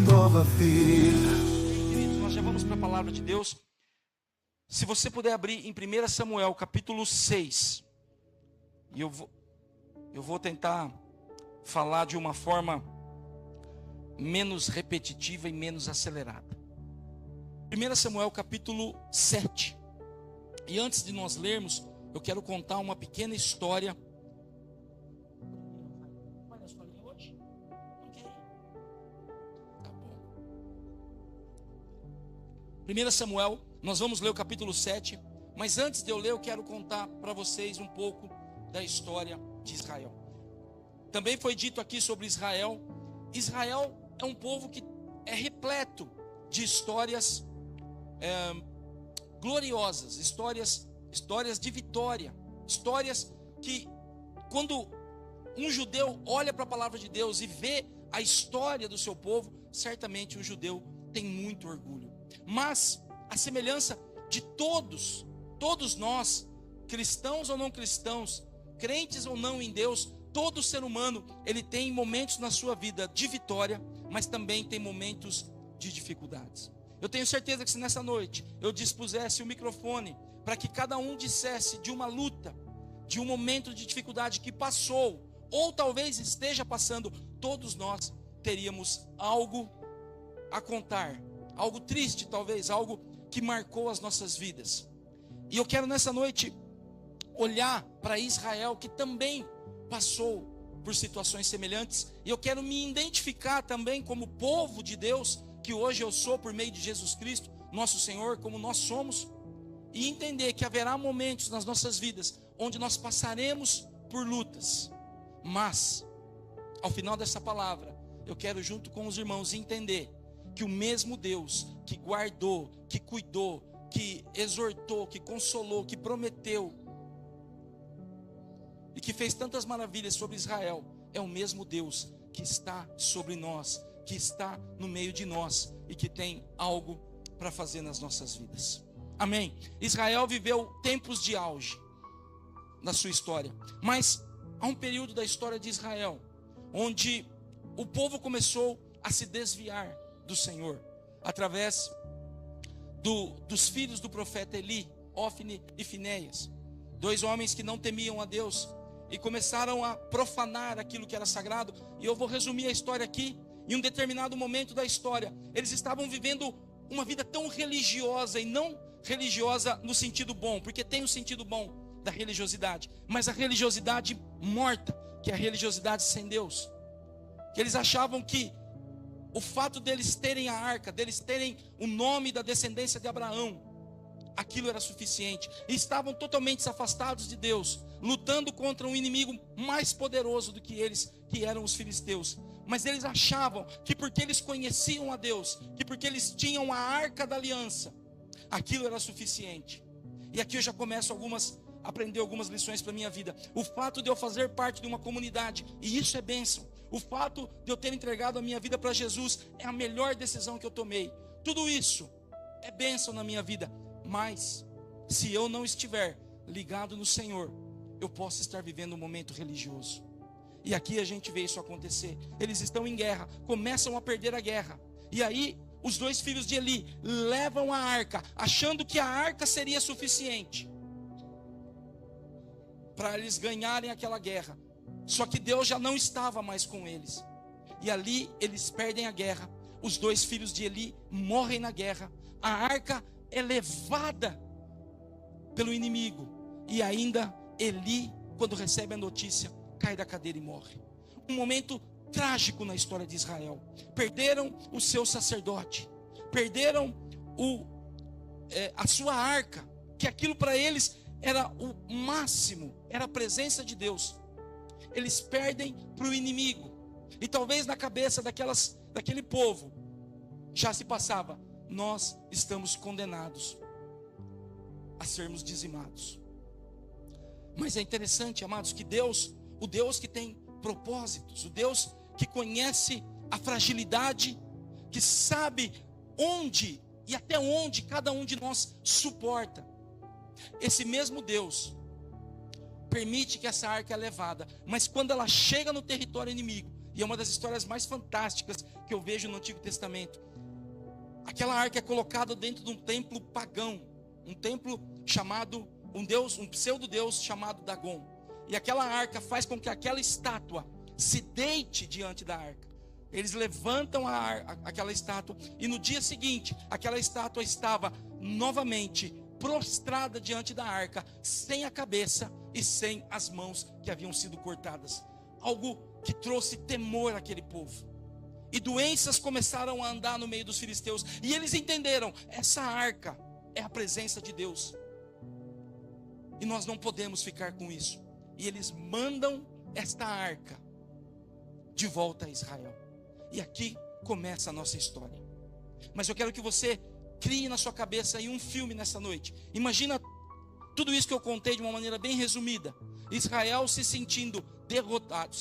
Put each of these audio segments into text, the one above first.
Nova vida. Queridos, nós já vamos para a palavra de Deus. Se você puder abrir em 1 Samuel capítulo 6. E eu vou tentar falar de uma forma menos repetitiva e menos acelerada. 1 Samuel capítulo 7. E antes de nós lermos, eu quero contar uma pequena história. Vai na escolinha hoje? Ok. Tá bom. 1 Samuel, nós vamos ler o capítulo 7. Mas antes de eu ler, eu quero contar para vocês um pouco da história de Israel. Também foi dito aqui sobre Israel. Israel é um povo que é repleto de histórias gloriosas, histórias de vitória, histórias que, quando um judeu olha para a palavra de Deus e vê a história do seu povo, certamente um judeu tem muito orgulho. Mas a semelhança de todos nós, cristãos ou não cristãos, crentes ou não em Deus, todo ser humano, ele tem momentos na sua vida de vitória, mas também tem momentos de dificuldades. Eu tenho certeza que se nessa noite eu dispusesse o microfone para que cada um dissesse de uma luta, de um momento de dificuldade que passou, ou talvez esteja passando, todos nós teríamos algo a contar, algo triste talvez, algo que marcou as nossas vidas. E eu quero nessa noite olhar para Israel, que também passou por situações semelhantes, e eu quero me identificar também como povo de Deus, que hoje eu sou por meio de Jesus Cristo, nosso Senhor, como nós somos, e entender que haverá momentos nas nossas vidas, onde nós passaremos por lutas, mas, ao final dessa palavra, eu quero junto com os irmãos entender, que o mesmo Deus, que guardou, que cuidou, que exortou, que consolou, que prometeu, e que fez tantas maravilhas sobre Israel, é o mesmo Deus que está sobre nós, que está no meio de nós e que tem algo para fazer nas nossas vidas. Amém. Israel viveu tempos de auge na sua história, mas há um período da história de Israel onde o povo começou a se desviar do Senhor através dos filhos do profeta Eli, Ofni e Finéias, dois homens que não temiam a Deus e começaram a profanar aquilo que era sagrado. E eu vou resumir a história aqui. Em um determinado momento da história, eles estavam vivendo uma vida tão religiosa, e não religiosa no sentido bom, porque tem o sentido bom da religiosidade, mas a religiosidade morta, que é a religiosidade sem Deus. Que eles achavam que o fato deles terem a arca, deles terem o nome da descendência de Abraão, aquilo era suficiente, e estavam totalmente afastados de Deus, lutando contra um inimigo mais poderoso do que eles, que eram os filisteus. Mas eles achavam que porque eles conheciam a Deus, que porque eles tinham a arca da aliança, aquilo era suficiente. E aqui eu já começo a aprender algumas lições para a minha vida. O fato de eu fazer parte de uma comunidade, e isso é bênção. O fato de eu ter entregado a minha vida para Jesus é a melhor decisão que eu tomei. Tudo isso é bênção na minha vida. Mas se eu não estiver ligado no Senhor, eu posso estar vivendo um momento religioso. E aqui a gente vê isso acontecer. Eles estão em guerra, começam a perder a guerra. E aí os dois filhos de Eli levam a arca, achando que a arca seria suficiente para eles ganharem aquela guerra. Só que Deus já não estava mais com eles. E ali eles perdem a guerra. Os dois filhos de Eli morrem na guerra. A arca é levada pelo inimigo. E ainda Eli, quando recebe a notícia, cai da cadeira e morre. Um momento trágico na história de Israel. Perderam o seu sacerdote, perderam a sua arca, que aquilo para eles era o máximo, era a presença de Deus. Eles perdem para o inimigo. E talvez na cabeça daquele povo já se passava: nós estamos condenados a sermos dizimados. Mas é interessante, amados, que Deus, o Deus que tem propósitos, o Deus que conhece a fragilidade, que sabe onde e até onde cada um de nós suporta, esse mesmo Deus permite que essa arca é levada, mas quando ela chega no território inimigo, e é uma das histórias mais fantásticas que eu vejo no Antigo Testamento, aquela arca é colocada dentro de um templo pagão, um templo chamado, um pseudo-deus chamado Dagon, e aquela arca faz com que aquela estátua se deite diante da arca. Eles levantam aquela estátua, e no dia seguinte, aquela estátua estava novamente prostrada diante da arca, sem a cabeça e sem as mãos que haviam sido cortadas. Algo que trouxe temor àquele povo. E doenças começaram a andar no meio dos filisteus, e eles entenderam, essa arca é a presença de Deus, e nós não podemos ficar com isso. E eles mandam esta arca de volta a Israel. E aqui começa a nossa história. Mas eu quero que você crie na sua cabeça aí um filme nessa noite. Imagina tudo isso que eu contei de uma maneira bem resumida. Israel se sentindo derrotado,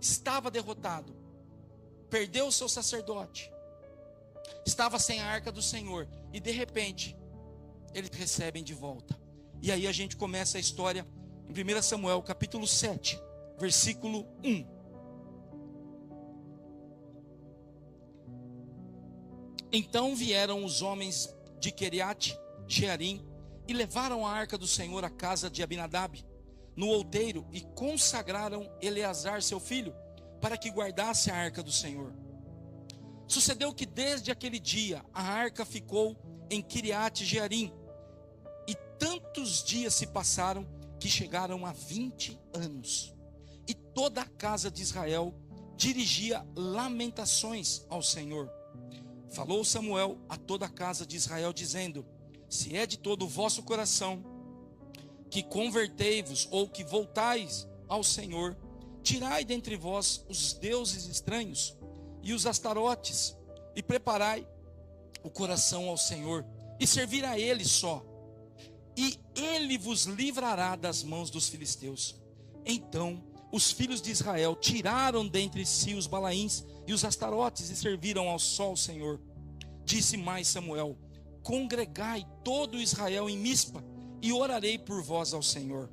estava derrotado. Perdeu o seu sacerdote. Estava sem a arca do Senhor. E de repente, eles recebem de volta. E aí a gente começa a história em 1 Samuel capítulo 7, versículo 1. Então vieram os homens de Queriate Jearim e levaram a arca do Senhor à casa de Abinadab, no outeiro, e consagraram Eleazar seu filho, para que guardasse a arca do Senhor. Sucedeu que desde aquele dia a arca ficou em Queriate Jearim, e tantos dias se passaram que chegaram a 20 anos. E toda a casa de Israel dirigia lamentações ao Senhor. Falou Samuel a toda a casa de Israel, dizendo: se é de todo o vosso coração que convertei-vos, ou que voltais ao Senhor, tirai dentre vós os deuses estranhos e os astarotes, e preparai o coração ao Senhor, e servir a Ele só, e Ele vos livrará das mãos dos filisteus. Então os filhos de Israel tiraram dentre si os balaíns e os astarotes, e serviram ao sol Senhor. Disse mais Samuel: congregai todo Israel em Mispa, e orarei por vós ao Senhor.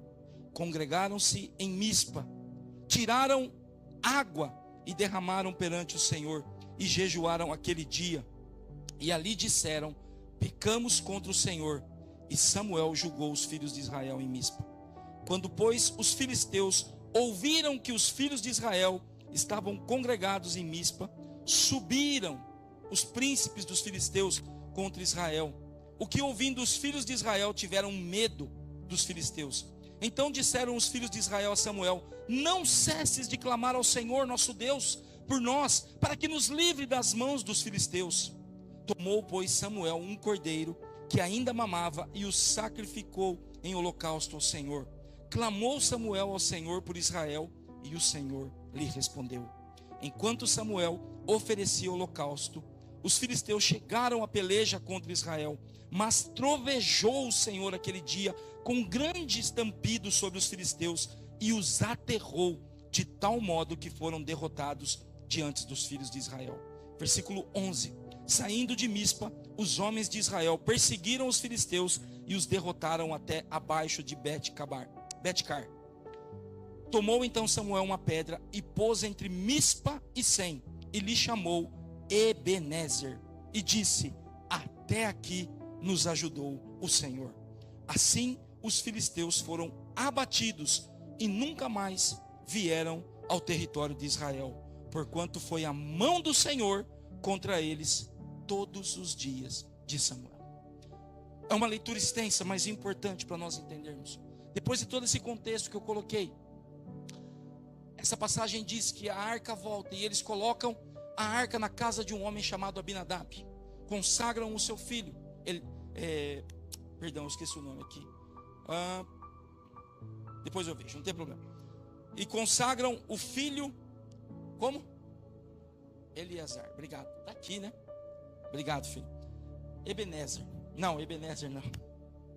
Congregaram-se em Mispa, tiraram água e derramaram perante o Senhor, e jejuaram aquele dia, e ali disseram: pecamos contra o Senhor. E Samuel julgou os filhos de Israel em Mispa. Quando, pois, os filisteus ouviram que os filhos de Israel estavam congregados em Mispa, subiram os príncipes dos filisteus contra Israel. O que, ouvindo os filhos de Israel, tiveram medo dos filisteus. Então disseram os filhos de Israel a Samuel: não cesses de clamar ao Senhor nosso Deus por nós, para que nos livre das mãos dos filisteus. Tomou, pois, Samuel um cordeiro que ainda mamava, e o sacrificou em holocausto ao Senhor. Clamou Samuel ao Senhor por Israel, e o Senhor lhe respondeu. Enquanto Samuel oferecia holocausto, os filisteus chegaram à peleja contra Israel, mas trovejou o Senhor aquele dia com grande estampido sobre os filisteus, e os aterrou de tal modo que foram derrotados diante dos filhos de Israel. Versículo 11. Saindo de Mispa, os homens de Israel perseguiram os filisteus e os derrotaram até abaixo de Bet-car. Tomou então Samuel uma pedra e pôs entre Mispa e Sem, e lhe chamou Ebenezer, e disse: até aqui nos ajudou o Senhor. Assim os filisteus foram abatidos e nunca mais vieram ao território de Israel, porquanto foi a mão do Senhor contra eles todos os dias de Samuel. É uma leitura extensa, mas importante para nós entendermos. Depois de todo esse contexto que eu coloquei, essa passagem diz que a arca volta, e eles colocam a arca na casa de um homem chamado Abinadab. Consagram o seu filho. Eu esqueci o nome aqui. Depois eu vejo, não tem problema. E consagram o filho, como? Eleazar. Obrigado. Está aqui, né? Obrigado, filho. Ebenezer não.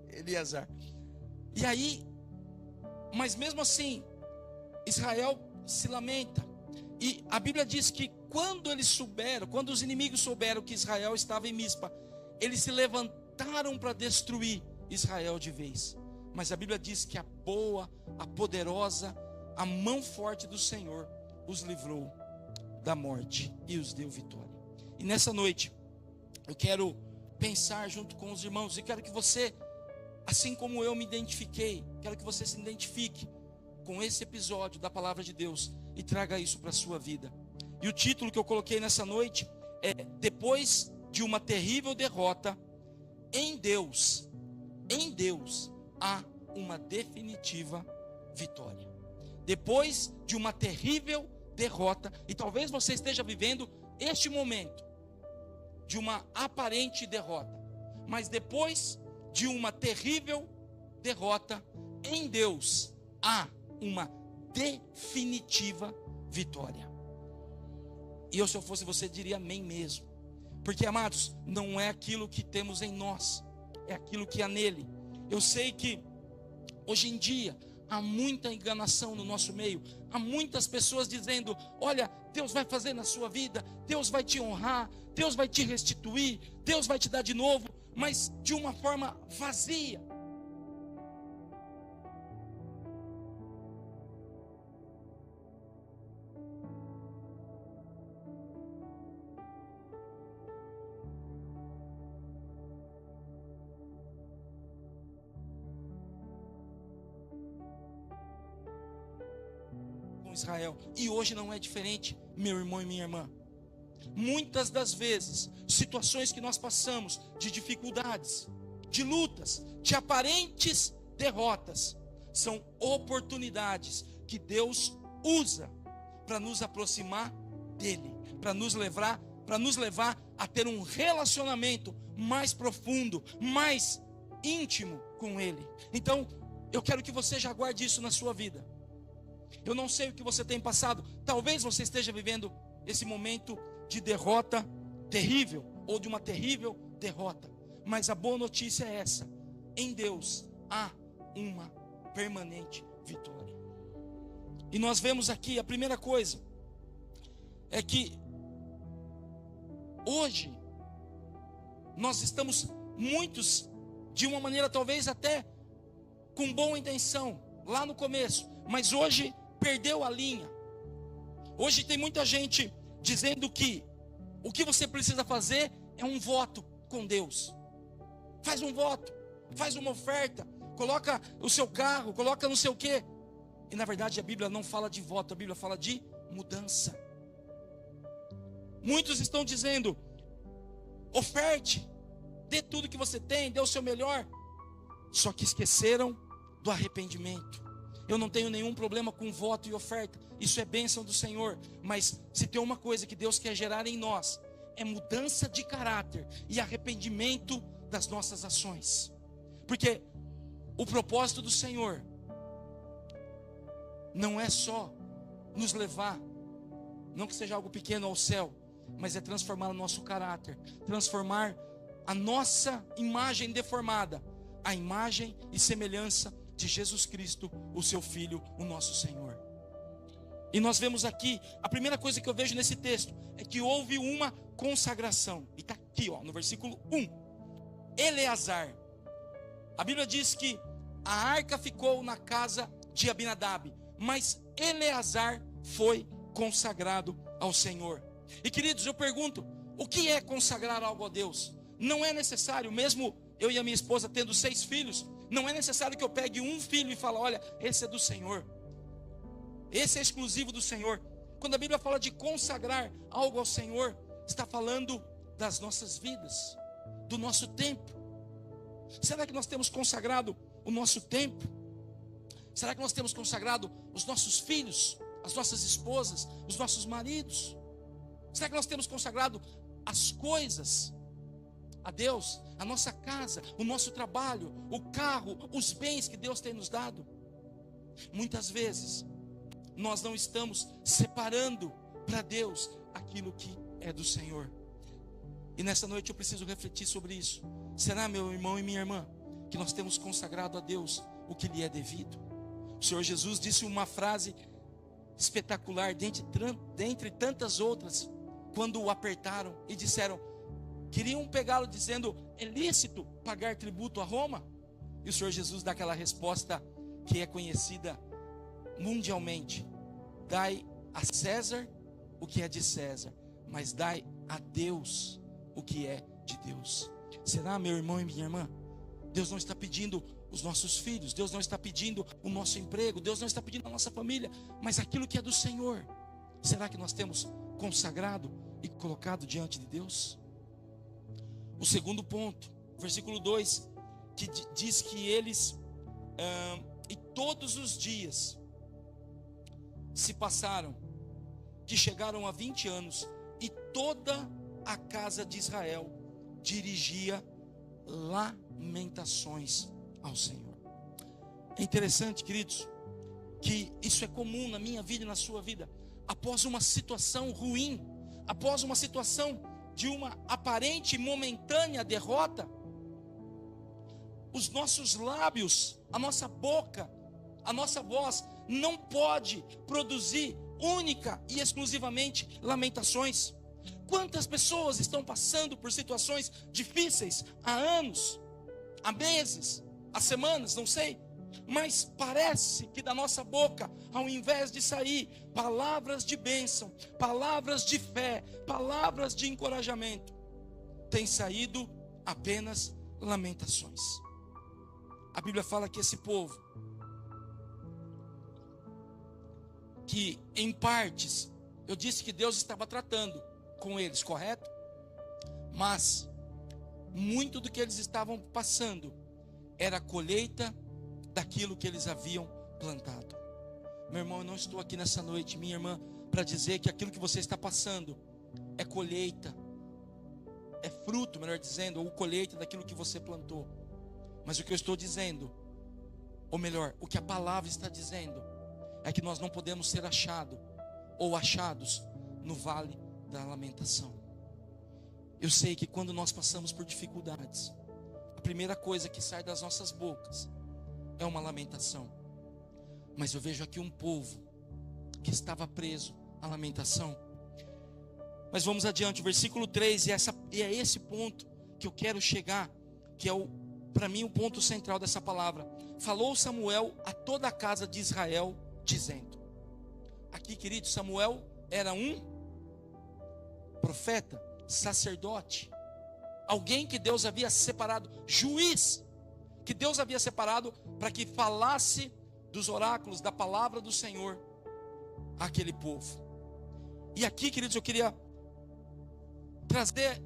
Eleazar. E aí, mas mesmo assim, Israel se lamenta. E a Bíblia diz que quando os inimigos souberam que Israel estava em Mispa, eles se levantaram para destruir Israel de vez. mas a Bíblia diz que a boa, a poderosa, a mão forte do Senhor os livrou da morte e os deu vitória. E nessa noite, eu quero pensar junto com os irmãos, e quero que você, assim como eu me identifiquei, quero que você se identifique com esse episódio da palavra de Deus e traga isso para a sua vida. E o título que eu coloquei nessa noite é: depois de uma terrível derrota, em Deus há uma definitiva vitória. Depois de uma terrível derrota, e talvez você esteja vivendo este momento de uma aparente derrota, mas depois de uma terrível derrota, em Deus há uma definitiva vitória. E eu, se eu fosse você, diria amém mesmo. Porque, amados, não é aquilo que temos em nós, é aquilo que há nele. Eu sei que hoje em dia há muita enganação no nosso meio. Há muitas pessoas dizendo: olha, Deus vai fazer na sua vida, Deus vai te honrar, Deus vai te restituir, Deus vai te dar de novo, mas de uma forma vazia. Israel, e hoje não é diferente, meu irmão e minha irmã. Muitas das vezes, situações que nós passamos, de dificuldades, de lutas, de aparentes derrotas, são oportunidades que Deus usa para nos aproximar dele, para nos levar a ter um relacionamento mais profundo, mais íntimo com ele. Então, eu quero que você já guarde isso na sua vida. Eu não sei o que você tem passado. Talvez você esteja vivendo esse momento de derrota terrível, ou de uma terrível derrota. Mas a boa notícia é essa: em Deus há uma permanente vitória. E nós vemos aqui, a primeira coisa é que hoje nós estamos, muitos, de uma maneira talvez até com boa intenção, lá no começo, mas hoje perdeu a linha. Hoje tem muita gente dizendo que o que você precisa fazer é um voto com Deus. Faz um voto, faz uma oferta, coloca o seu carro, coloca não sei o quê. E na verdade a Bíblia não fala de voto, a Bíblia fala de mudança. Muitos estão dizendo: oferte, dê tudo que você tem, dê o seu melhor. Só que esqueceram do arrependimento. Eu não tenho nenhum problema com voto e oferta, isso é bênção do Senhor. Mas se tem uma coisa que Deus quer gerar em nós, é mudança de caráter e arrependimento das nossas ações. Porque o propósito do Senhor não é só nos levar, não que seja algo pequeno, ao céu, mas é transformar o nosso caráter, transformar a nossa imagem deformada, a imagem e semelhança de Jesus Cristo, o seu Filho, o nosso Senhor. E nós vemos aqui, a primeira coisa que eu vejo nesse texto é que houve uma consagração. E está aqui, no versículo 1. Eleazar. A Bíblia diz que a arca ficou na casa de Abinadab, mas Eleazar foi consagrado ao Senhor. E queridos, eu pergunto: o que é consagrar algo a Deus? Não é necessário, mesmo eu e a minha esposa tendo 6 filhos, não é necessário que eu pegue um filho e fale: olha, esse é do Senhor, esse é exclusivo do Senhor. Quando a Bíblia fala de consagrar algo ao Senhor, está falando das nossas vidas, do nosso tempo. Será que nós temos consagrado o nosso tempo? Será que nós temos consagrado os nossos filhos, as nossas esposas, os nossos maridos? Será que nós temos consagrado as coisas a Deus, a nossa casa, o nosso trabalho, o carro, os bens que Deus tem nos dado? Muitas vezes nós não estamos separando para Deus aquilo que é do Senhor. E nessa noite eu preciso refletir sobre isso. Será, meu irmão e minha irmã, que nós temos consagrado a Deus o que lhe é devido? O Senhor Jesus disse uma frase espetacular, dentre tantas outras, quando o apertaram e disseram, queriam pegá-lo dizendo: é lícito pagar tributo a Roma? E o Senhor Jesus dá aquela resposta que é conhecida mundialmente: dai a César o que é de César, mas dai a Deus o que é de Deus. Será, meu irmão e minha irmã? Deus não está pedindo os nossos filhos, Deus não está pedindo o nosso emprego, Deus não está pedindo a nossa família, mas aquilo que é do Senhor. Será que nós temos consagrado e colocado diante de Deus? O segundo ponto, versículo 2, que diz que eles, e todos os dias se passaram, que chegaram a 20 anos, e toda a casa de Israel dirigia lamentações ao Senhor. É interessante, queridos, que isso é comum na minha vida e na sua vida. Após uma situação ruim, após uma situação de uma aparente e momentânea derrota, os nossos lábios, a nossa boca, a nossa voz não pode produzir única e exclusivamente lamentações. Quantas pessoas estão passando por situações difíceis há anos, há meses, há semanas, não sei, mas parece que da nossa boca, ao invés de sair palavras de bênção, palavras de fé, palavras de encorajamento, tem saído apenas lamentações. A Bíblia fala que esse povo, que em partes, eu disse que Deus estava tratando com eles, correto? Mas muito do que eles estavam passando era a colheita daquilo que eles haviam plantado. Meu irmão, eu não estou aqui nessa noite, minha irmã, para dizer que aquilo que você está passando é colheita, é fruto, melhor dizendo, ou colheita daquilo que você plantou. Mas o que eu estou dizendo, ou melhor, o que a palavra está dizendo, é que nós não podemos ser achados no vale da lamentação. Eu sei que quando nós passamos por dificuldades, a primeira coisa que sai das nossas bocas é uma lamentação. Mas eu vejo aqui um povo que estava preso à lamentação. Mas vamos adiante, o versículo 3, e é esse ponto que eu quero chegar, que é para mim o ponto central dessa palavra. Falou Samuel a toda a casa de Israel, dizendo. Aqui, querido, Samuel era um profeta, sacerdote, alguém que Deus havia separado, juiz, que Deus havia separado para que falasse dos oráculos, da palavra do Senhor àquele povo. E aqui, queridos, eu queria trazer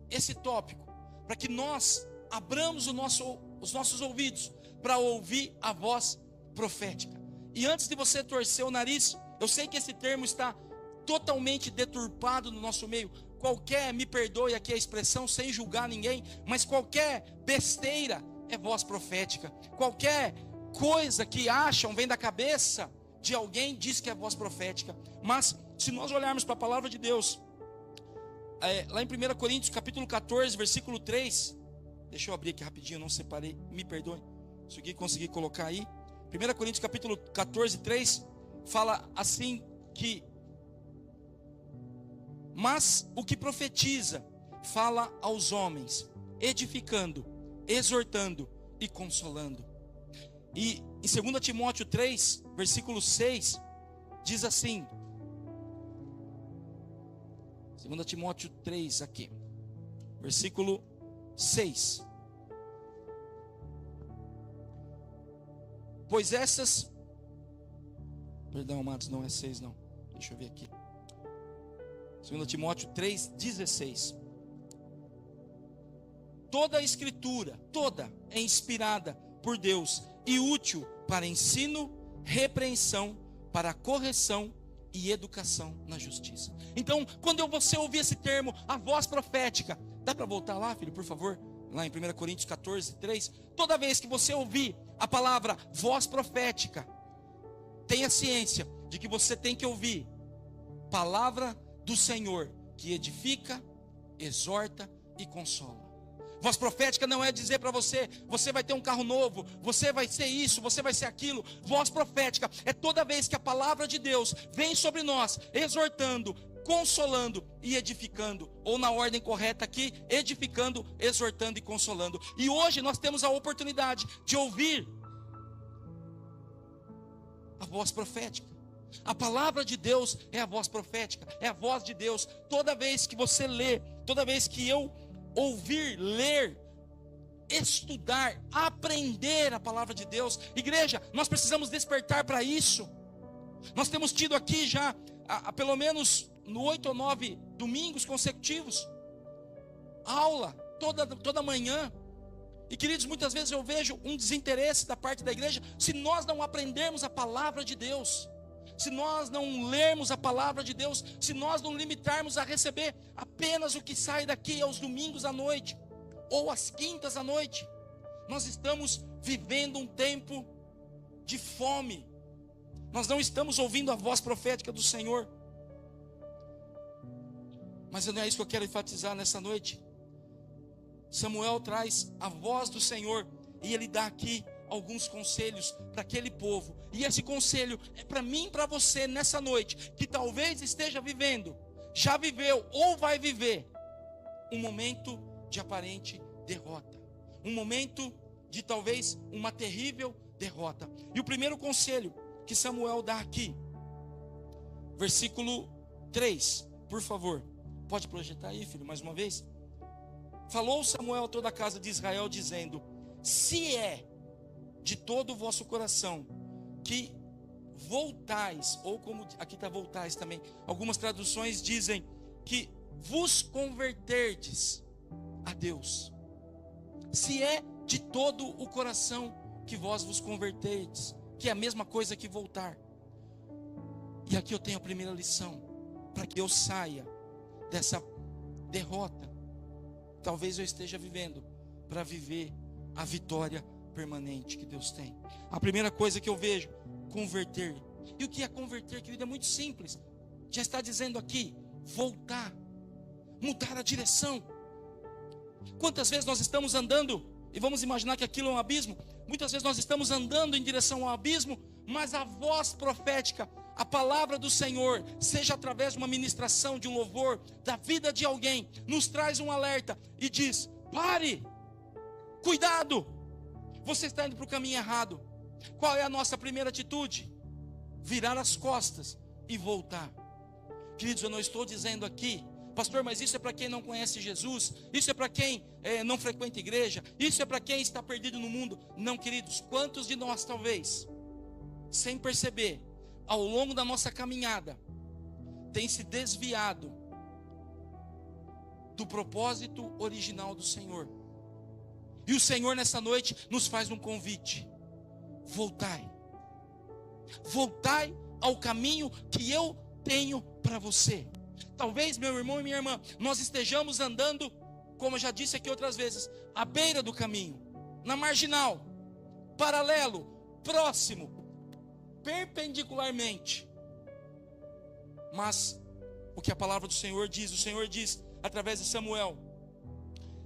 esse tópico para que nós abramos os nossos ouvidos para ouvir a voz profética. E antes de você torcer o nariz, eu sei que esse termo está totalmente deturpado no nosso meio. Qualquer, me perdoe aqui a expressão, sem julgar ninguém, mas qualquer besteira é voz profética. Qualquer coisa que acham vem da cabeça de alguém, diz que é voz profética. Mas se nós olharmos para a palavra de Deus, lá em 1 Coríntios capítulo 14, versículo 3, deixa eu abrir aqui rapidinho, não separei, me perdoe, se consegui colocar aí. 1 Coríntios capítulo 14, 3, fala assim que: mas o que profetiza, fala aos homens, edificando, exortando e consolando. E em 2 Timóteo 3, versículo 6, diz assim, 2 Timóteo 3 aqui, versículo 6. Pois essas, perdão, amados, não é 6 não, deixa eu ver aqui. 2 Timóteo 3,16. Toda a escritura, toda é inspirada por Deus e útil para ensino, repreensão, para correção e educação na justiça. Então, quando você ouvir esse termo, a voz profética, dá para voltar lá, filho, por favor? Lá em 1 Coríntios 14, 3. Toda vez que você ouvir a palavra voz profética, tenha ciência de que você tem que ouvir palavra do Senhor, que edifica, exorta e consola. Voz profética não é dizer para você, você vai ter um carro novo, você vai ser isso, você vai ser aquilo. Voz profética é toda vez que a palavra de Deus vem sobre nós, exortando, consolando e edificando, ou na ordem correta aqui, edificando, exortando e consolando. E hoje nós temos a oportunidade de ouvir a voz profética. A palavra de Deus é a voz profética, é a voz de Deus. Toda vez que você lê, toda vez que eu ouvir, ler, estudar, aprender a palavra de Deus, igreja, nós precisamos despertar para isso. Nós temos tido aqui já há pelo menos 8 ou 9 domingos consecutivos aula toda manhã. E queridos, muitas vezes eu vejo um desinteresse da parte da igreja se nós não aprendermos a palavra de Deus, se nós não lermos a palavra de Deus, se nós não limitarmos a receber apenas o que sai daqui aos domingos à noite ou às quintas à noite. Nós estamos vivendo um tempo de fome. Nós não estamos ouvindo a voz profética do Senhor. Mas não é isso que eu quero enfatizar nessa noite. Samuel traz a voz do Senhor e ele dá aqui alguns conselhos para aquele povo. E esse conselho é para mim e para você nessa noite, que talvez esteja vivendo, já viveu ou vai viver um momento de aparente derrota, um momento de talvez uma terrível derrota. E o primeiro conselho que Samuel dá aqui, versículo 3, por favor, pode projetar aí, filho, mais uma vez. Falou Samuel a toda a casa de Israel, dizendo: se é de todo o vosso coração que voltais, ou como aqui está voltais também, algumas traduções dizem que vos converterdes a Deus. Se é de todo o coração que vós vos converterdes, que é a mesma coisa que voltar. E aqui eu tenho a primeira lição, para que eu saia dessa derrota. Talvez eu esteja vivendo para viver a vitória permanente que Deus tem. A primeira coisa que eu vejo, converter. E o que é converter, querido? É muito simples. Já está dizendo aqui, voltar, mudar a direção. Quantas vezes nós estamos andando, e vamos imaginar que aquilo é um abismo, muitas vezes nós estamos andando em direção ao abismo, mas a voz profética, a palavra do Senhor, seja através de uma ministração, de um louvor, da vida de alguém, nos traz um alerta e diz: pare, cuidado, você está indo para o caminho errado. Qual é a nossa primeira atitude? Virar as costas e voltar. Queridos, eu não estou dizendo aqui, pastor, mas isso é para quem não conhece Jesus, isso é para quem não frequenta igreja, isso é para quem está perdido no mundo. Não, queridos, quantos de nós talvez, sem perceber, ao longo da nossa caminhada, tem se desviado do propósito original do Senhor. E o Senhor nessa noite nos faz um convite: voltai, voltai ao caminho que eu tenho para você. Talvez, meu irmão e minha irmã, nós estejamos andando, como eu já disse aqui outras vezes, à beira do caminho, na marginal, paralelo, próximo, perpendicularmente. Mas o que a palavra do Senhor diz, o Senhor diz através de Samuel: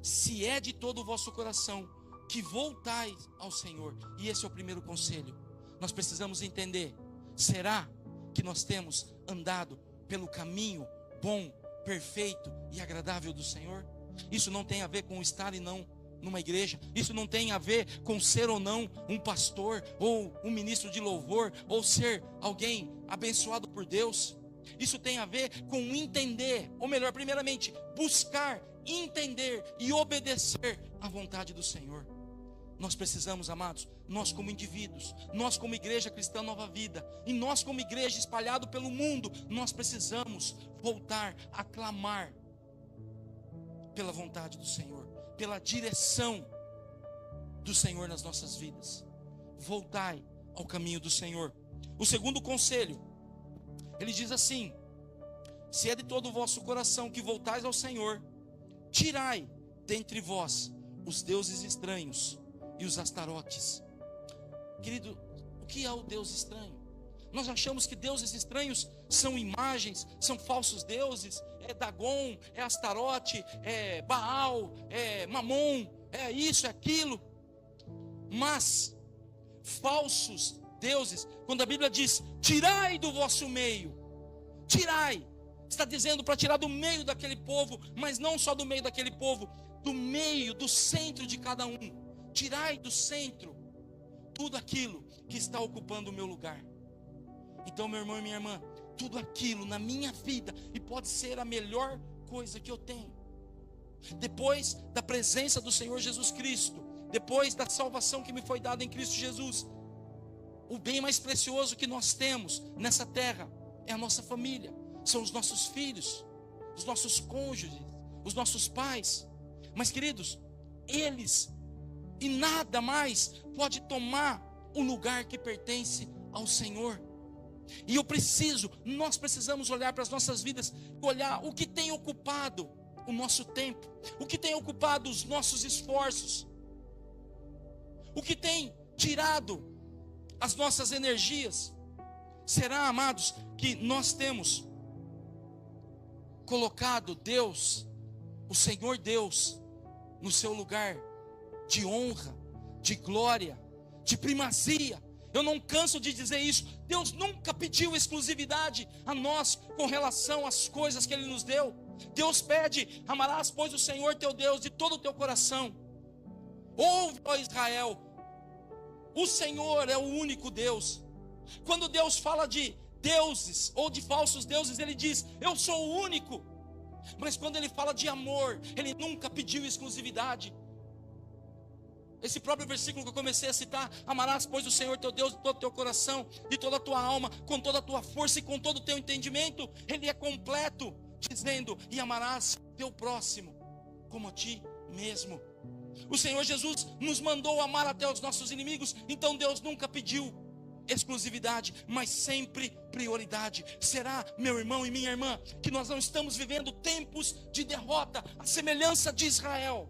se é de todo o vosso coração que voltais ao Senhor. E esse é o primeiro conselho. Nós precisamos entender: será que nós temos andado pelo caminho bom, perfeito e agradável do Senhor? Isso não tem a ver com estar e não numa igreja. Isso não tem a ver com ser ou não um pastor, ou um ministro de louvor, ou ser alguém abençoado por Deus. Isso tem a ver com entender, ou melhor, primeiramente, buscar, entender e obedecer à vontade do Senhor. Nós precisamos, amados, nós como indivíduos, nós como igreja cristã Nova Vida, e nós como igreja espalhado pelo mundo, nós precisamos voltar a clamar pela vontade do Senhor, pela direção do Senhor nas nossas vidas. Voltai ao caminho do Senhor. O segundo conselho, ele diz assim: se é de todo o vosso coração que voltais ao Senhor, tirai dentre vós os deuses estranhos e os astarotes. Querido, o que é o Deus estranho? Nós achamos que deuses estranhos são imagens, são falsos deuses, é Dagon, é Astarote, é Baal, é Mamon, é isso, é aquilo. Mas falsos deuses, quando a Bíblia diz: tirai do vosso meio, tirai, Está dizendo para tirar do meio daquele povo, mas não só do meio daquele povo, do meio, do centro de cada um. Tirai do centro tudo aquilo que está ocupando o meu lugar. Então, meu irmão e minha irmã, tudo aquilo na minha vida, e pode ser a melhor coisa que eu tenho, depois da presença do Senhor Jesus Cristo, depois da salvação que me foi dada em Cristo Jesus, o bem mais precioso que nós temos nessa terra é a nossa família, são os nossos filhos, os nossos cônjuges, os nossos pais. Mas, queridos, eles e nada mais pode tomar o lugar que pertence ao Senhor. E nós precisamos olhar para as nossas vidas, olhar o que tem ocupado o nosso tempo, o que tem ocupado os nossos esforços, o que tem tirado as nossas energias. Será, amados, que nós temos colocado Deus, o Senhor Deus, no seu lugar de honra, de glória, de primazia? Eu não canso de dizer isso. Deus nunca pediu exclusividade a nós com relação às coisas que Ele nos deu. Deus pede: amarás, pois, o Senhor teu Deus de todo o teu coração. Ouve, ó Israel, o Senhor é o único Deus. Quando Deus fala de deuses ou de falsos deuses, Ele diz: eu sou o único. Mas quando Ele fala de amor, Ele nunca pediu exclusividade. Esse próprio versículo que eu comecei a citar: amarás, pois, o Senhor teu Deus de todo o teu coração, de toda a tua alma, com toda a tua força e com todo o teu entendimento. Ele é completo, dizendo: e amarás teu próximo como a ti mesmo. O Senhor Jesus nos mandou amar até os nossos inimigos. Então Deus nunca pediu exclusividade, mas sempre prioridade. Será, meu irmão e minha irmã, que nós não estamos vivendo tempos de derrota, à semelhança de Israel,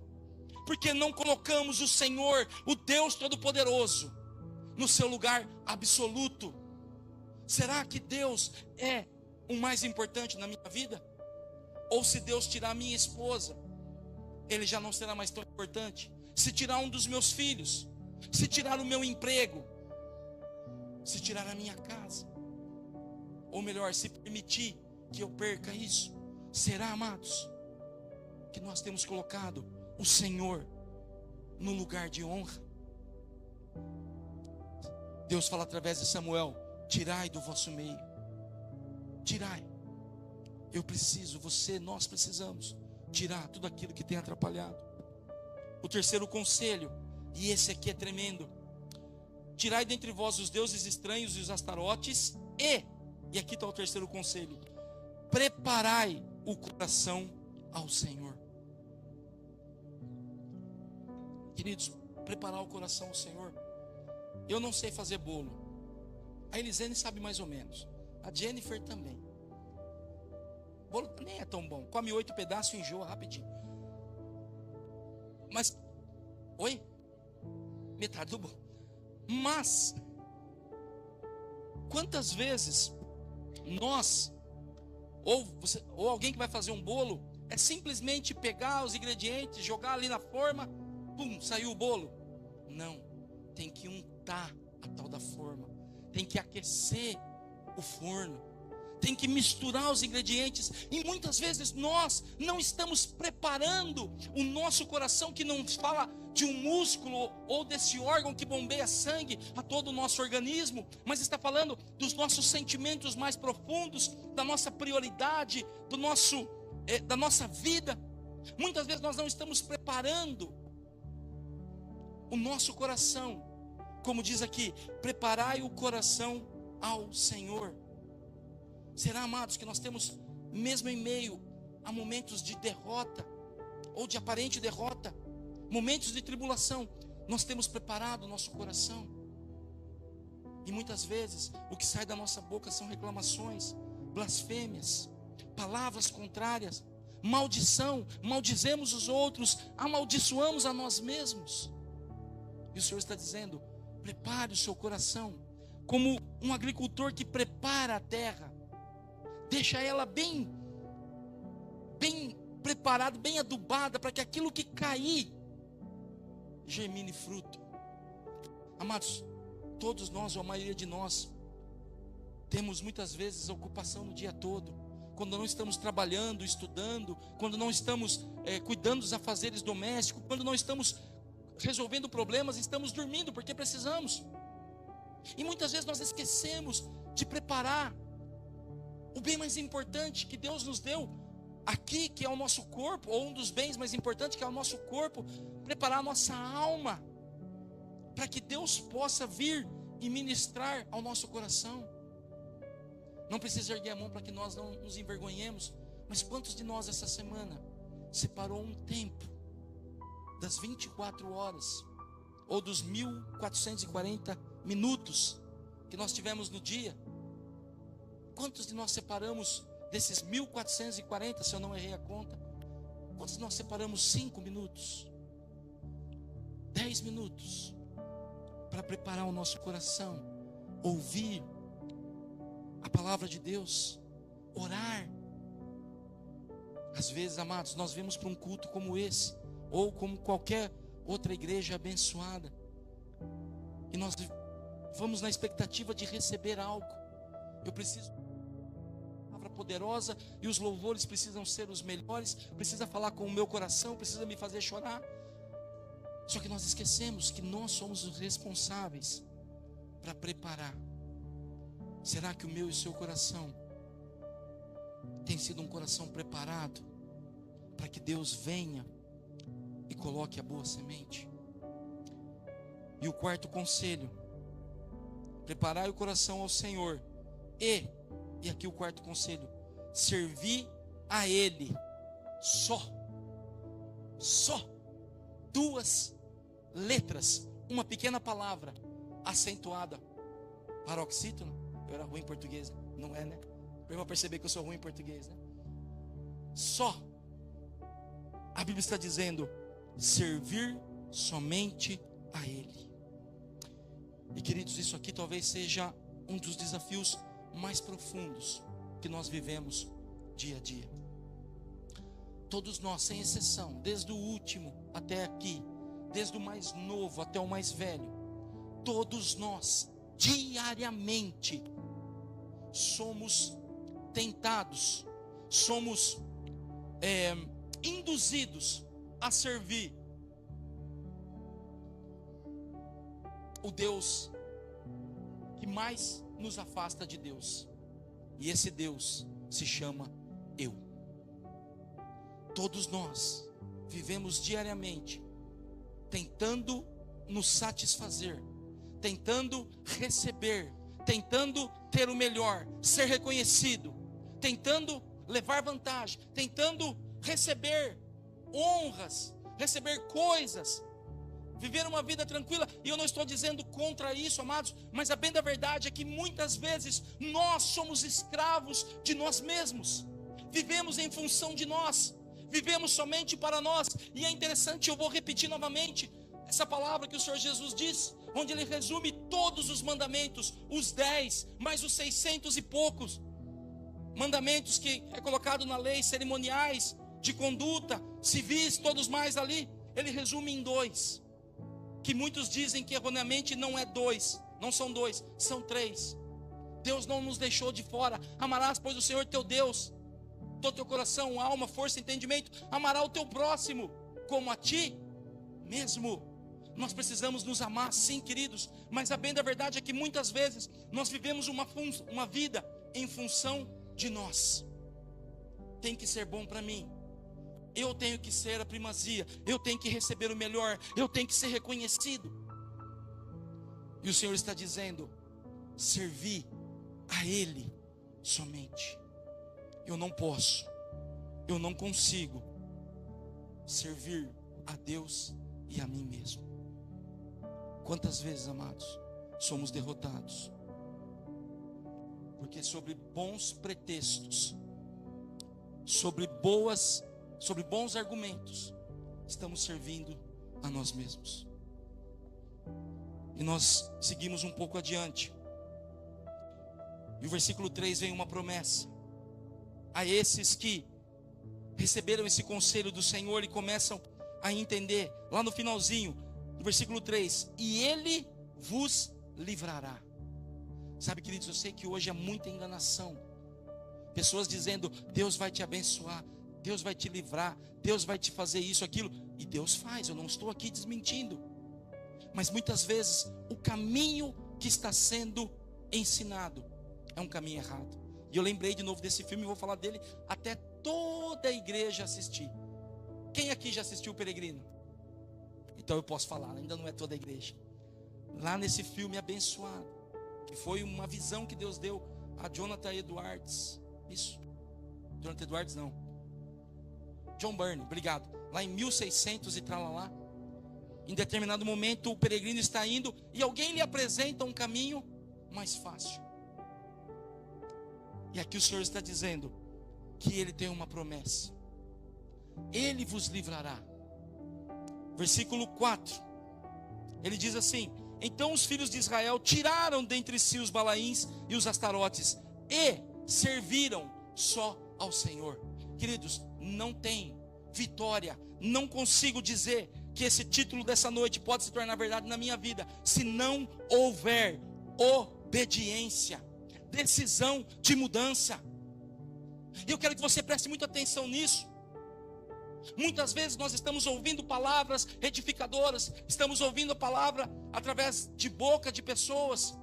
porque não colocamos o Senhor, o Deus Todo-Poderoso, no seu lugar absoluto? Será que Deus é o mais importante na minha vida? Ou se Deus tirar a minha esposa, Ele já não será mais tão importante? Se tirar um dos meus filhos, se tirar o meu emprego, se tirar a minha casa, ou melhor, se permitir que eu perca isso, será, amados, que nós temos colocado o Senhor no lugar de honra? Deus fala através de Samuel: tirai do vosso meio, tirai. Eu preciso, nós precisamos tirar tudo aquilo que tem atrapalhado. O terceiro conselho, e esse aqui é tremendo: tirai dentre vós os deuses estranhos e os astarotes, e aqui está o terceiro conselho: preparai o coração ao Senhor. Queridos, preparar o coração ao Senhor. Eu não sei fazer bolo, a Elisene sabe mais ou menos, a Jennifer também. Bolo nem é tão bom, come 8 pedaços e enjoa rapidinho. Mas, oi? Metade do bolo. Mas, quantas vezes nós, ou alguém que vai fazer um bolo, é simplesmente pegar os ingredientes, jogar ali na forma, pum, saiu o bolo? Não, tem que untar a tal da forma, tem que aquecer o forno, tem que misturar os ingredientes. E muitas vezes nós não estamos preparando o nosso coração, que não fala de um músculo ou desse órgão que bombeia sangue a todo o nosso organismo, mas está falando dos nossos sentimentos mais profundos, da nossa prioridade, da nossa vida. Muitas vezes nós não estamos preparando o nosso coração, como diz aqui: preparai o coração ao Senhor. Será, amados, que nós temos, mesmo em meio a momentos de derrota, ou de aparente derrota, momentos de tribulação, nós temos preparado o nosso coração? E muitas vezes o que sai da nossa boca são reclamações, blasfêmias, palavras contrárias, maldição, maldizemos os outros, amaldiçoamos a nós mesmos. E o Senhor está dizendo: prepare o seu coração, como um agricultor que prepara a terra, deixa ela bem preparada, bem adubada, para que aquilo que cair germine fruto. Amados, todos nós, ou a maioria de nós, temos muitas vezes ocupação no dia todo, quando não estamos trabalhando, estudando, quando não estamos cuidando dos afazeres domésticos, quando não estamos resolvendo problemas, estamos dormindo porque precisamos. E muitas vezes nós esquecemos de preparar o bem mais importante que Deus nos deu aqui, que é o nosso corpo, ou um dos bens mais importantes, que é o nosso corpo, preparar a nossa alma, para que Deus possa vir e ministrar ao nosso coração. Não precisa erguer a mão para que nós não nos envergonhemos, mas quantos de nós essa semana separou um tempo das 24 horas, ou dos 1440 minutos que nós tivemos no dia? Quantos de nós separamos desses 1440, se eu não errei a conta? Quantos de nós separamos 5 minutos, 10 minutos, para preparar o nosso coração, ouvir a palavra de Deus, orar? Às vezes, amados, nós vemos para um culto como esse, ou como qualquer outra igreja abençoada, e nós vamos na expectativa de receber algo. Eu preciso palavra poderosa, e os louvores precisam ser os melhores, precisa falar com o meu coração, precisa me fazer chorar. Só que nós esquecemos que nós somos os responsáveis para preparar. Será que o meu e o seu coração tem sido um coração preparado para que Deus venha e coloque a boa semente? E o quarto conselho: preparai o coração ao Senhor e aqui o quarto conselho, servir a Ele. Só 2 letras, uma pequena palavra acentuada, paroxítono. Eu era ruim em português, não é, né? Eu vou perceber que eu sou ruim em português, né? Só a Bíblia está dizendo: servir somente a Ele. E queridos, isso aqui talvez seja um dos desafios mais profundos que nós vivemos dia a dia. Todos nós, sem exceção, desde o último até aqui, desde o mais novo até o mais velho, todos nós, diariamente, somos tentados, somos induzidos a servir o Deus que mais nos afasta de Deus. E esse Deus se chama eu. Todos nós vivemos diariamente tentando nos satisfazer, tentando receber, tentando ter o melhor, ser reconhecido, tentando levar vantagem, tentando receber honras, receber coisas, viver uma vida tranquila. E eu não estou dizendo contra isso, amados, mas a bem da verdade é que muitas vezes nós somos escravos de nós mesmos, vivemos em função de nós, vivemos somente para nós. E é interessante, eu vou repetir novamente essa palavra que o Senhor Jesus diz, onde Ele resume todos os mandamentos, os 10, mais os 600 e poucos mandamentos que é colocado na lei, cerimoniais, de conduta, civis, todos mais ali. Ele resume em 2, que muitos dizem que erroneamente não é 2, não são 2, são 3. Deus não nos deixou de fora. Amarás, pois, o Senhor teu Deus, todo teu coração, alma, força, entendimento. Amará o teu próximo como a ti mesmo. Nós precisamos nos amar, sim, queridos, mas a bem da verdade é que muitas vezes nós vivemos uma vida em função de nós. Tem que ser bom para mim, eu tenho que ser a primazia, eu tenho que receber o melhor, eu tenho que ser reconhecido. E o Senhor está dizendo: servir a Ele somente. Eu não posso, eu não consigo servir a Deus e a mim mesmo. Quantas vezes, amados, somos derrotados porque sobre bons pretextos, sobre bons argumentos, estamos servindo a nós mesmos. E nós seguimos um pouco adiante, e o versículo 3 vem uma promessa a esses que receberam esse conselho do Senhor e começam a entender, lá no finalzinho, no versículo 3, e Ele vos livrará. Sabe, queridos, eu sei que hoje há muita enganação, Pessoas dizendo: Deus vai te abençoar, Deus vai te livrar, Deus vai te fazer isso, aquilo. E Deus faz, eu não estou aqui desmentindo. Mas muitas vezes o caminho que está sendo ensinado é um caminho errado. E eu lembrei de novo desse filme e vou falar dele até toda a igreja assistir. Quem aqui já assistiu O Peregrino? Então eu posso falar, ainda não é toda a igreja. Lá nesse filme abençoado, que foi uma visão que Deus deu a Jonathan Edwards. Isso, Jonathan Edwards não, John Byrne, obrigado. Lá em 1600 e tralalá, em determinado momento o peregrino está indo e alguém lhe apresenta um caminho mais fácil. E aqui o Senhor está dizendo que Ele tem uma promessa: Ele vos livrará. Versículo 4, Ele diz assim: então os filhos de Israel tiraram dentre si os balaíns e os astarotes e serviram só ao Senhor. Queridos, não tem vitória, não consigo dizer que esse título dessa noite pode se tornar verdade na minha vida se não houver obediência, decisão de mudança. E eu quero que você preste muita atenção nisso. Muitas vezes nós estamos ouvindo palavras edificadoras, estamos ouvindo a palavra através de boca de pessoas,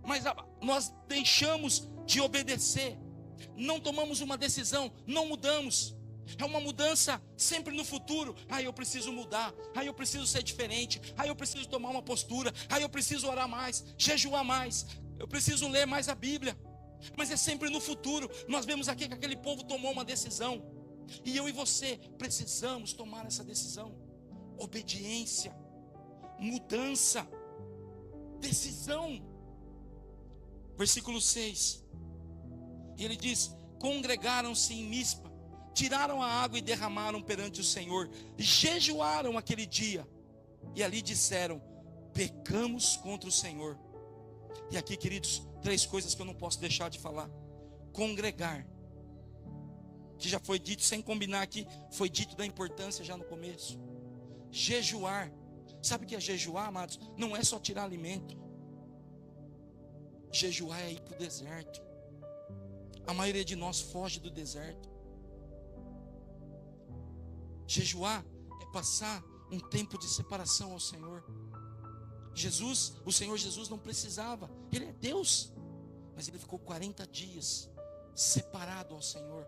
mas nós deixamos de obedecer, não tomamos uma decisão, não mudamos. É uma mudança sempre no futuro. Eu preciso mudar, eu preciso ser diferente, eu preciso tomar uma postura, eu preciso orar mais, jejuar mais, eu preciso ler mais a Bíblia. Mas é sempre no futuro. Nós vemos aqui que aquele povo tomou uma decisão, e eu e você precisamos tomar essa decisão. Obediência, mudança, decisão. Versículo 6, ele diz: congregaram-se em Mispa, tiraram a água e derramaram perante o Senhor, jejuaram aquele dia, e ali disseram: pecamos contra o Senhor. E aqui, queridos, 3 coisas que eu não posso deixar de falar. Congregar, que já foi dito, sem combinar aqui, foi dito da importância já no começo. Jejuar, sabe o que é jejuar, amados? Não é só tirar alimento. Jejuar é ir para o deserto. A maioria de nós foge do deserto. Jejuar é passar um tempo de separação ao Senhor. O Senhor Jesus não precisava, Ele é Deus, mas Ele ficou 40 dias separado ao Senhor.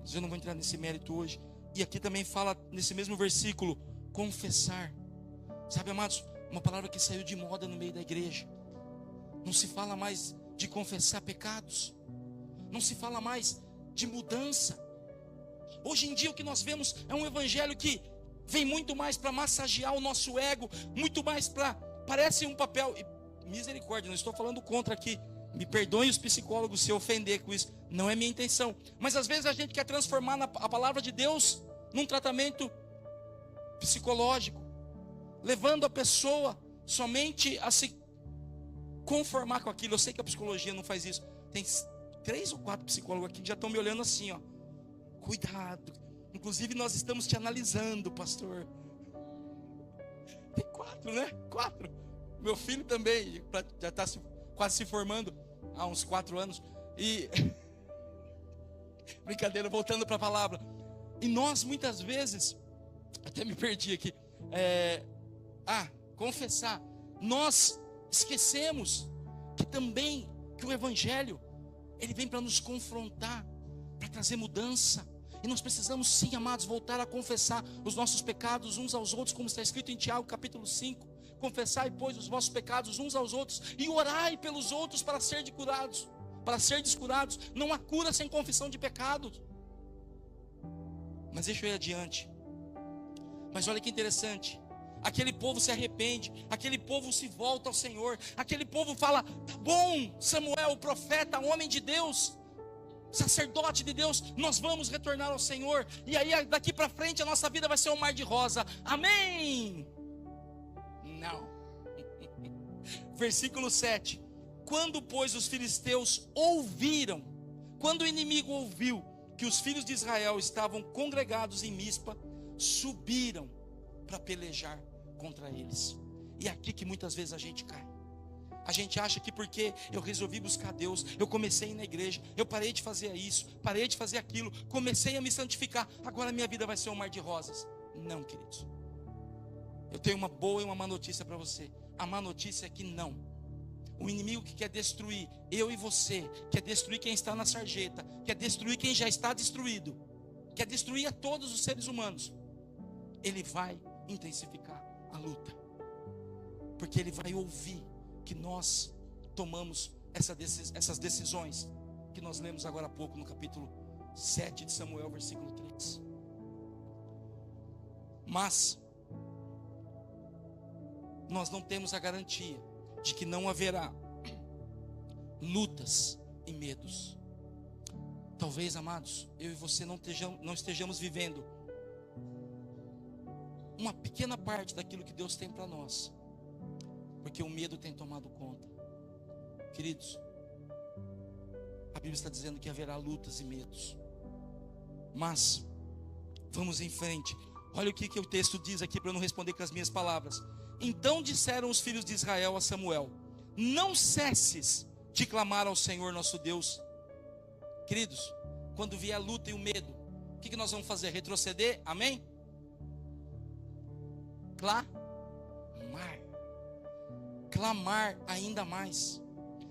Mas eu não vou entrar nesse mérito hoje. E aqui também fala, nesse mesmo versículo, confessar. Sabe, amados, uma palavra que saiu de moda no meio da igreja. Não se fala mais de confessar pecados, não se fala mais de mudança. Hoje em dia o que nós vemos é um evangelho que vem muito mais para massagear o nosso ego, muito mais para, parece um papel, e misericórdia, não estou falando contra aqui, me perdoem os psicólogos se eu ofender com isso, não é minha intenção, mas às vezes a gente quer transformar a palavra de Deus num tratamento psicológico, levando a pessoa somente a se conformar com aquilo. Eu sei que a psicologia não faz isso, tem 3 ou 4 psicólogos aqui que já estão me olhando assim, ó, cuidado, inclusive nós estamos te analisando, pastor. Tem 4, né? 4. Meu filho também já está quase se formando há uns 4 anos. E brincadeira, voltando para a palavra. E nós muitas vezes, até me perdi aqui, confessar. Nós esquecemos que também que o evangelho ele vem para nos confrontar, para trazer mudança. E nós precisamos sim, amados, voltar a confessar os nossos pecados uns aos outros, como está escrito em Tiago capítulo 5. Confessai, pois, os vossos pecados uns aos outros, e orai pelos outros para serem curados. Para serem curados. Não há cura sem confissão de pecados. Mas deixa eu ir adiante. Mas olha que interessante. Aquele povo se arrepende, aquele povo se volta ao Senhor, aquele povo fala: tá bom, Samuel, profeta, homem de Deus, sacerdote de Deus, nós vamos retornar ao Senhor, e aí daqui para frente a nossa vida vai ser um mar de rosa, amém? Não. Versículo 7, quando pois os filisteus ouviram, quando o inimigo ouviu que os filhos de Israel estavam congregados em Mispa, subiram para pelejar contra eles. E é aqui que muitas vezes a gente cai. A gente acha que porque eu resolvi buscar Deus, eu comecei a ir na igreja, eu parei de fazer isso, parei de fazer aquilo, comecei a me santificar, agora minha vida vai ser um mar de rosas. Não, queridos. Eu tenho uma boa e uma má notícia para você. A má notícia é que não. O inimigo que quer destruir eu e você, quer destruir quem está na sarjeta, quer destruir quem já está destruído, quer destruir a todos os seres humanos, ele vai intensificar a luta, porque ele vai ouvir que nós tomamos essas decisões que nós lemos agora há pouco no capítulo 7 de Samuel, versículo 3. Mas nós não temos a garantia de que não haverá lutas e medos. Talvez, amados, eu e você não estejamos vivendo uma pequena parte daquilo que Deus tem para nós, porque o medo tem tomado conta. Queridos, a Bíblia está dizendo que haverá lutas e medos, mas vamos em frente. Olha o que o texto diz aqui, para eu não responder com as minhas palavras. Então disseram os filhos de Israel a Samuel: não cesses de clamar ao Senhor nosso Deus. Queridos, quando vier a luta e o medo, o que nós vamos fazer? Retroceder? Amém? Clamar ainda mais.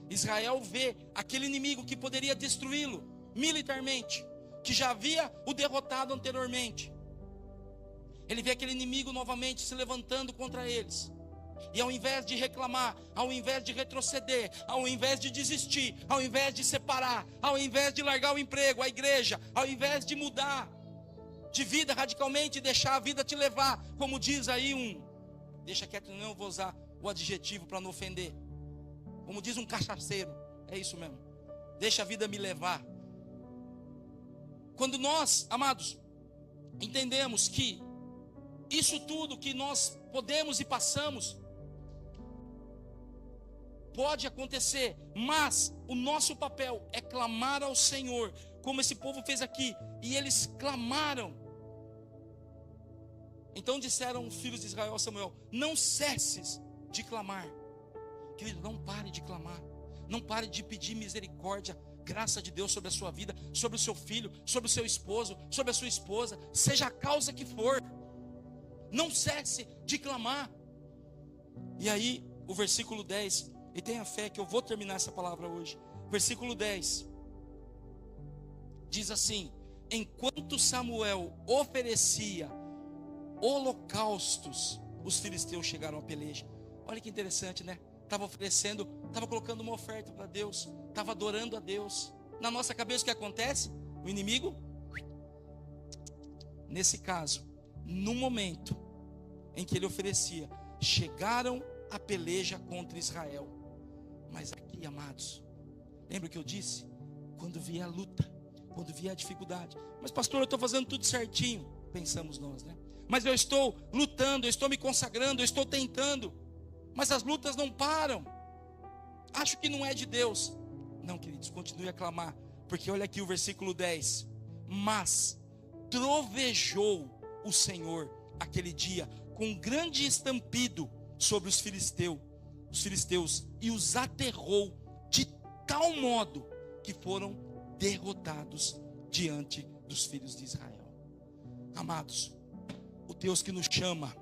Israel vê aquele inimigo que poderia destruí-lo militarmente, que já havia o derrotado anteriormente. Ele vê aquele inimigo novamente se levantando contra eles. E ao invés de reclamar, ao invés de retroceder, ao invés de desistir, ao invés de separar, ao invés de largar o emprego, a igreja, ao invés de mudar de vida radicalmente e deixar a vida te levar, como diz aí deixa quieto, não vou usar o adjetivo para não ofender, como diz um cachaceiro, é isso mesmo, deixa a vida me levar. Quando nós, amados, entendemos que isso tudo que nós podemos e passamos pode acontecer, mas o nosso papel é clamar ao Senhor, como esse povo fez aqui, e eles clamaram. Então disseram os filhos de Israel a Samuel: não cesses de clamar. Querido, não pare de clamar, não pare de pedir misericórdia, graça de Deus sobre a sua vida, sobre o seu filho, sobre o seu esposo, sobre a sua esposa, seja a causa que for. Não cesse de clamar. E aí, o versículo 10, e tenha fé que eu vou terminar essa palavra hoje. Versículo 10 diz assim: enquanto Samuel oferecia holocaustos, os filisteus chegaram à peleja. Olha que interessante, né? Estava oferecendo, estava colocando uma oferta para Deus, estava adorando a Deus. Na nossa cabeça o que acontece? O inimigo, nesse caso, no momento em que ele oferecia, chegaram à peleja contra Israel. Mas aqui, amados, lembra que eu disse? Quando vier a luta, quando vier a dificuldade, mas pastor, eu estou fazendo tudo certinho, pensamos nós, né? Mas eu estou lutando, eu estou me consagrando, eu estou tentando, mas as lutas não param. Acho que não é de Deus. Não, queridos, continue a clamar, porque olha aqui o versículo 10. Mas trovejou o Senhor aquele dia com grande estampido sobre os filisteus, e os aterrou de tal modo que foram derrotados diante dos filhos de Israel. Amados, o Deus que nos chama,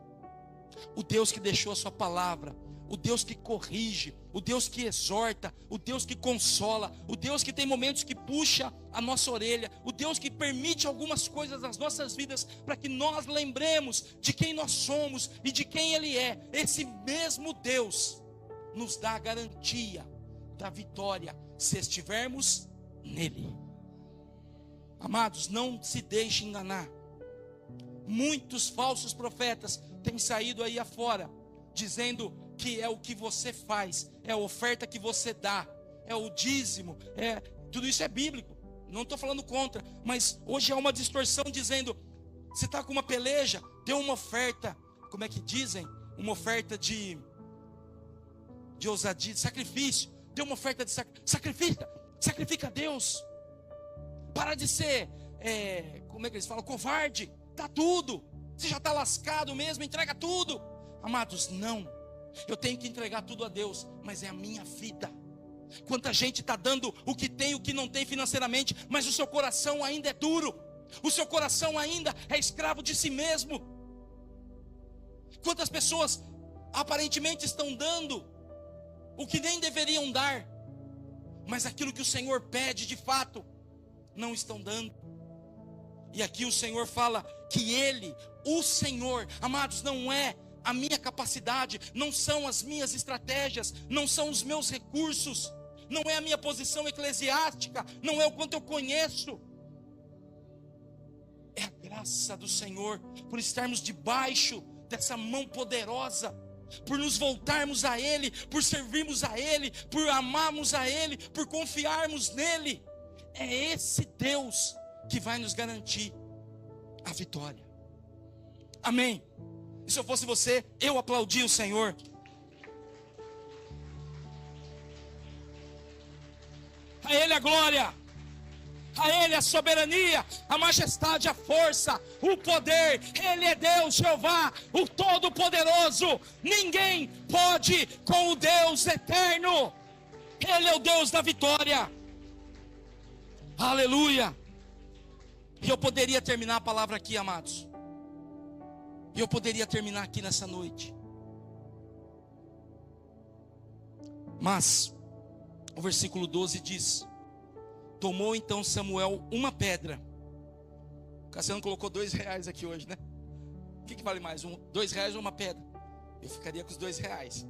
o Deus que deixou a sua palavra, o Deus que corrige, o Deus que exorta, o Deus que consola, o Deus que tem momentos que puxa a nossa orelha, o Deus que permite algumas coisas nas nossas vidas para que nós lembremos de quem nós somos e de quem Ele é. Esse mesmo Deus nos dá a garantia da vitória se estivermos nele. Amados, não se deixe enganar. Muitos falsos profetas têm saído aí afora dizendo que é o que você faz, é a oferta que você dá, é o dízimo, tudo isso é bíblico, não estou falando contra, mas hoje há uma distorção dizendo, você está com uma peleja, dê uma oferta, como é que dizem? Uma oferta de ousadia, de sacrifício, dê uma oferta de sacrifica a Deus, para de ser, como é que eles falam, covarde, dá tudo, você já está lascado mesmo, entrega tudo. Amados, não, Eu tenho que entregar tudo a Deus, mas é a minha vida. Quanta gente está dando o que tem, o que não tem financeiramente, mas o seu coração ainda é duro, o seu coração ainda é escravo de si mesmo. Quantas pessoas aparentemente estão dando o que nem deveriam dar, mas aquilo que o Senhor pede de fato, não estão dando. E aqui o Senhor fala que Ele, o Senhor, amados, não é a minha capacidade, não são as minhas estratégias, não são os meus recursos, não é a minha posição eclesiástica, não é o quanto eu conheço, é a graça do Senhor, por estarmos debaixo dessa mão poderosa, por nos voltarmos a Ele, por servirmos a Ele, por amarmos a Ele, por confiarmos nele. É esse Deus que vai nos garantir a vitória. Amém. E se eu fosse você, eu aplaudia o Senhor. A Ele a glória, a Ele a soberania, a majestade, a força, o poder. Ele é Deus, Jeová, o Todo-Poderoso. Ninguém pode com o Deus eterno. Ele é o Deus da vitória. Aleluia. E eu poderia terminar a palavra aqui, amados. E eu poderia terminar aqui nessa noite. Mas o versículo 12 diz: tomou então Samuel uma pedra. O Cassiano colocou R$2 aqui hoje, né? O que vale mais? R$2 ou uma pedra? Eu ficaria com os R$2.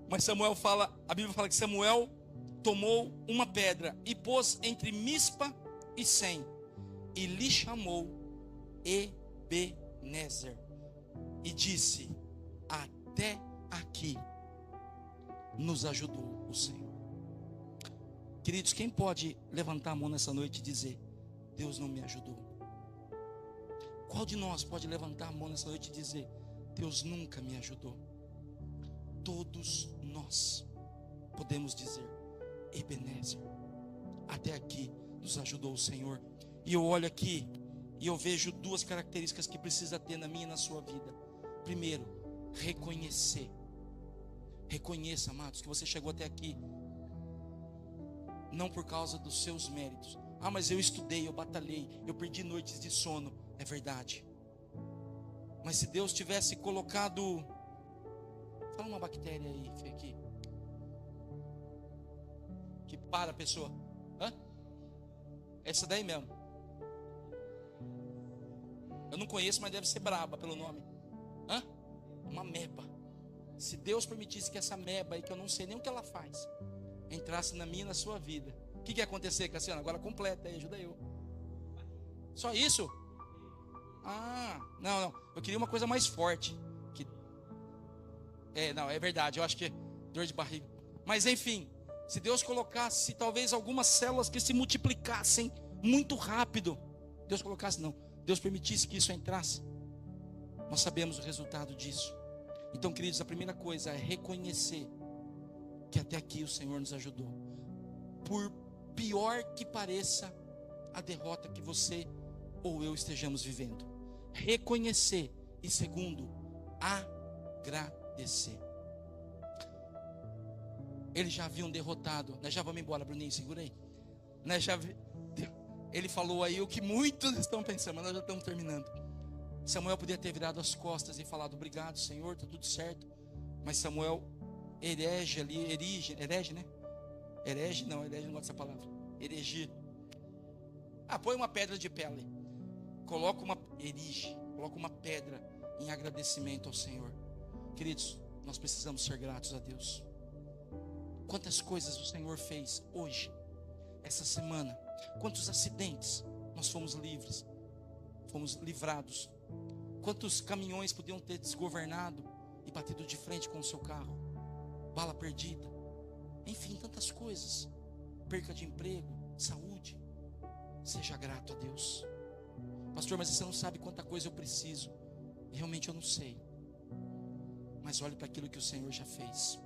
Mas Samuel fala, a Bíblia fala que Samuel tomou uma pedra e pôs entre Mispa e Sem, e lhe chamou Ebenezer, e disse: até aqui nos ajudou o Senhor. Queridos, quem pode levantar a mão nessa noite e dizer: Deus não me ajudou? Qual de nós pode levantar a mão nessa noite e dizer: Deus nunca me ajudou? Todos nós podemos dizer: Ebenezer, até aqui nos ajudou o Senhor. E eu olho aqui e eu vejo duas características que precisa ter na minha e na sua vida. Primeiro, reconhecer. Reconheça, amados, que você chegou até aqui não por causa dos seus méritos. Ah, mas eu estudei, eu batalhei, eu perdi noites de sono. É verdade. Mas se Deus tivesse colocado, fala uma bactéria aí, Fê, aqui, que para a pessoa. Hã? Essa daí mesmo. Eu não conheço, mas deve ser braba pelo nome. Hã? Uma meba. Se Deus permitisse que essa meba aí, que eu não sei nem o que ela faz, entrasse na minha e na sua vida, o que ia acontecer, Cassiano? Agora completa aí, ajuda eu. Só isso? Ah, não. Eu queria uma coisa mais forte. Não, é verdade. Eu acho que é dor de barriga. Mas enfim, se Deus colocasse talvez algumas células que se multiplicassem muito rápido, Deus permitisse que isso entrasse, nós sabemos o resultado disso. Então, queridos, a primeira coisa é reconhecer que até aqui o Senhor nos ajudou. Por pior que pareça a derrota que você ou eu estejamos vivendo, reconhecer. E segundo, agradecer. Eles já haviam derrotado. Nós já vamos embora, Bruninho, segura aí. Ele falou aí o que muitos estão pensando, mas nós já estamos terminando. Samuel podia ter virado as costas e falado: obrigado, Senhor, está tudo certo. Mas Samuel herege, né? Herege não gosto dessa palavra. Erigir. Põe uma pedra de pé ali. Coloca uma pedra em agradecimento ao Senhor. Queridos, nós precisamos ser gratos a Deus. Quantas coisas o Senhor fez hoje, essa semana. Quantos acidentes nós fomos livrados. Quantos caminhões podiam ter desgovernado e batido de frente com o seu carro, bala perdida, enfim, tantas coisas, perca de emprego, saúde. Seja grato a Deus. Pastor, mas você não sabe quanta coisa eu preciso. Realmente eu não sei, mas olhe para aquilo que o Senhor já fez.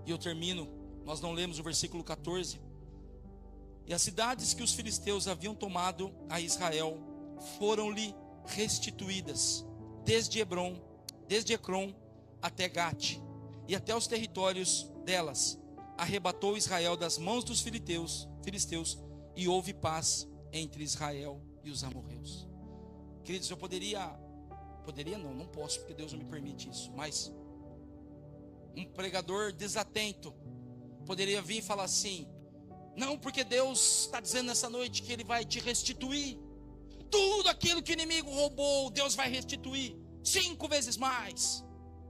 E eu termino, nós não lemos o versículo 14. E as cidades que os filisteus haviam tomado a Israel foram-lhe restituídas, desde Hebrom desde Ecrom até Gate, e até os territórios delas. Arrebatou Israel das mãos dos filisteus, e houve paz entre Israel e os amorreus. Queridos, eu poderia não posso, porque Deus não me permite isso, mas um pregador desatento poderia vir e falar assim: não, porque Deus está dizendo nessa noite que Ele vai te restituir tudo aquilo que o inimigo roubou. Deus vai restituir 5 vezes mais,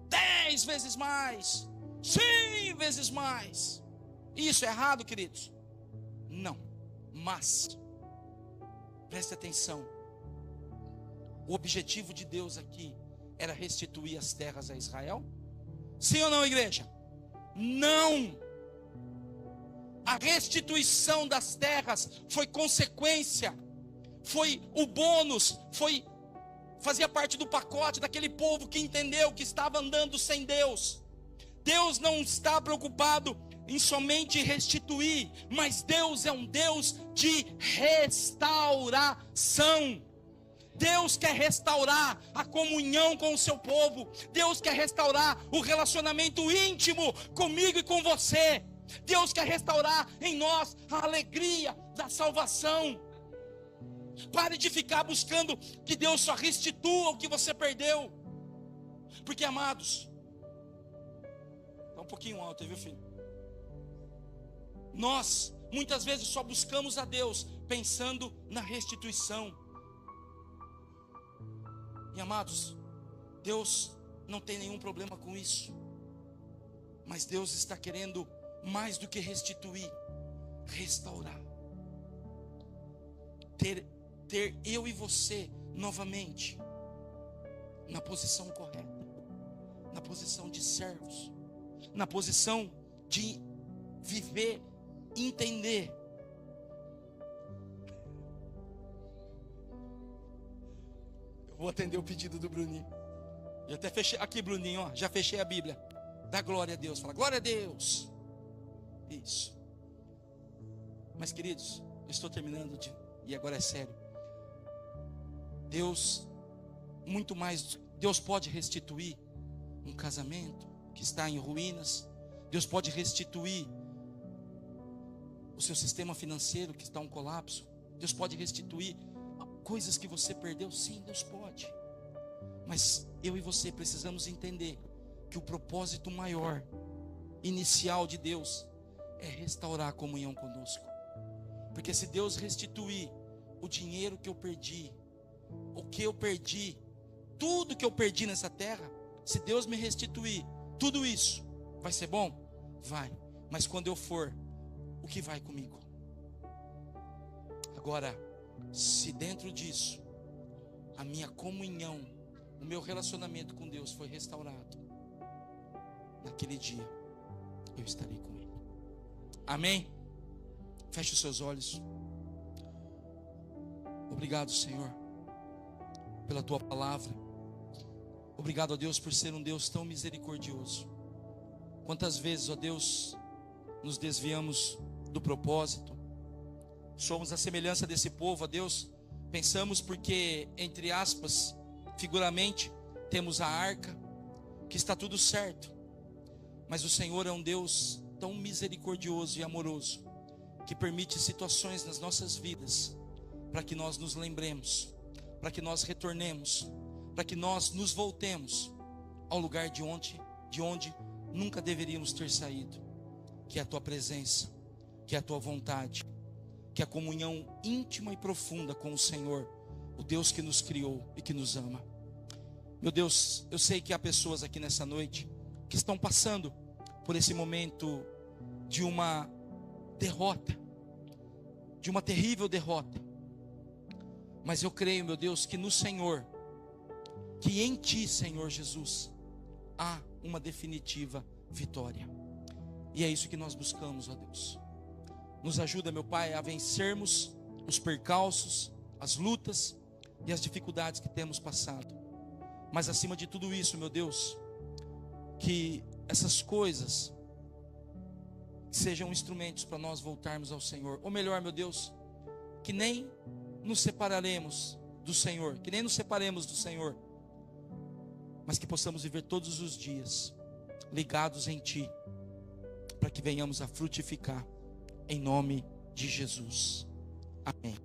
10 vezes mais, 100 vezes mais. Isso é errado, queridos? Não, mas preste atenção, o objetivo de Deus aqui era restituir as terras a Israel? Sim ou não, igreja? Não. A restituição das terras foi consequência, foi o bônus, fazia parte do pacote daquele povo que entendeu que estava andando sem Deus. Deus não está preocupado em somente restituir, mas Deus é um Deus de restauração. Deus quer restaurar a comunhão com o seu povo. Deus quer restaurar o relacionamento íntimo comigo e com você. Deus quer restaurar em nós a alegria da salvação. Pare de ficar buscando que Deus só restitua o que você perdeu. Porque, amados, está um pouquinho alto aí, viu, filho? Nós muitas vezes só buscamos a Deus pensando na restituição. E, amados, Deus não tem nenhum problema com isso, mas Deus está querendo mais do que restituir, restaurar, ter eu e você novamente na posição correta, na posição de servos, na posição de viver, entender. Vou atender o pedido do Bruninho. Eu até fechei aqui, Bruninho, ó, já fechei a Bíblia. Dá glória a Deus, fala glória a Deus. Isso. Mas, queridos, eu estou terminando e agora é sério. Deus, muito mais, Deus pode restituir um casamento que está em ruínas. Deus pode restituir o seu sistema financeiro que está em colapso. Deus pode restituir coisas que você perdeu. Sim, Deus pode. Mas eu e você precisamos entender que o propósito maior, inicial de Deus, é restaurar a comunhão conosco. Porque se Deus restituir o dinheiro que eu perdi, o que eu perdi, tudo que eu perdi nessa terra, se Deus me restituir tudo isso, vai ser bom? Vai. Mas quando eu for, o que vai comigo? Agora, se dentro disso a minha comunhão, o meu relacionamento com Deus foi restaurado, naquele dia eu estarei com Ele. Amém? Feche os seus olhos. Obrigado, Senhor, pela Tua palavra. Obrigado, ó Deus, por ser um Deus tão misericordioso. Quantas vezes, ó Deus, nos desviamos do propósito. Somos a semelhança desse povo, ó Deus. Pensamos porque, entre aspas, figuramente, temos a arca, que está tudo certo. Mas o Senhor é um Deus tão misericordioso e amoroso, que permite situações nas nossas vidas, para que nós nos lembremos, para que nós retornemos, para que nós nos voltemos ao lugar de onde nunca deveríamos ter saído, que é a Tua presença, que é a Tua vontade, que é a comunhão íntima e profunda com o Senhor, o Deus que nos criou e que nos ama. Meu Deus, eu sei que há pessoas aqui nessa noite que estão passando por esse momento de uma derrota, de uma terrível derrota. Mas eu creio, meu Deus, que no Senhor, que em Ti, Senhor Jesus, há uma definitiva vitória. E é isso que nós buscamos, ó Deus. Nos ajuda, meu Pai, a vencermos os percalços, as lutas e as dificuldades que temos passado. Mas acima de tudo isso, meu Deus, que essas coisas sejam instrumentos para nós voltarmos ao Senhor. Ou melhor, meu Deus, que nem nos separaremos do Senhor, que nem nos separemos do Senhor, mas que possamos viver todos os dias ligados em Ti, para que venhamos a frutificar, em nome de Jesus. Amém.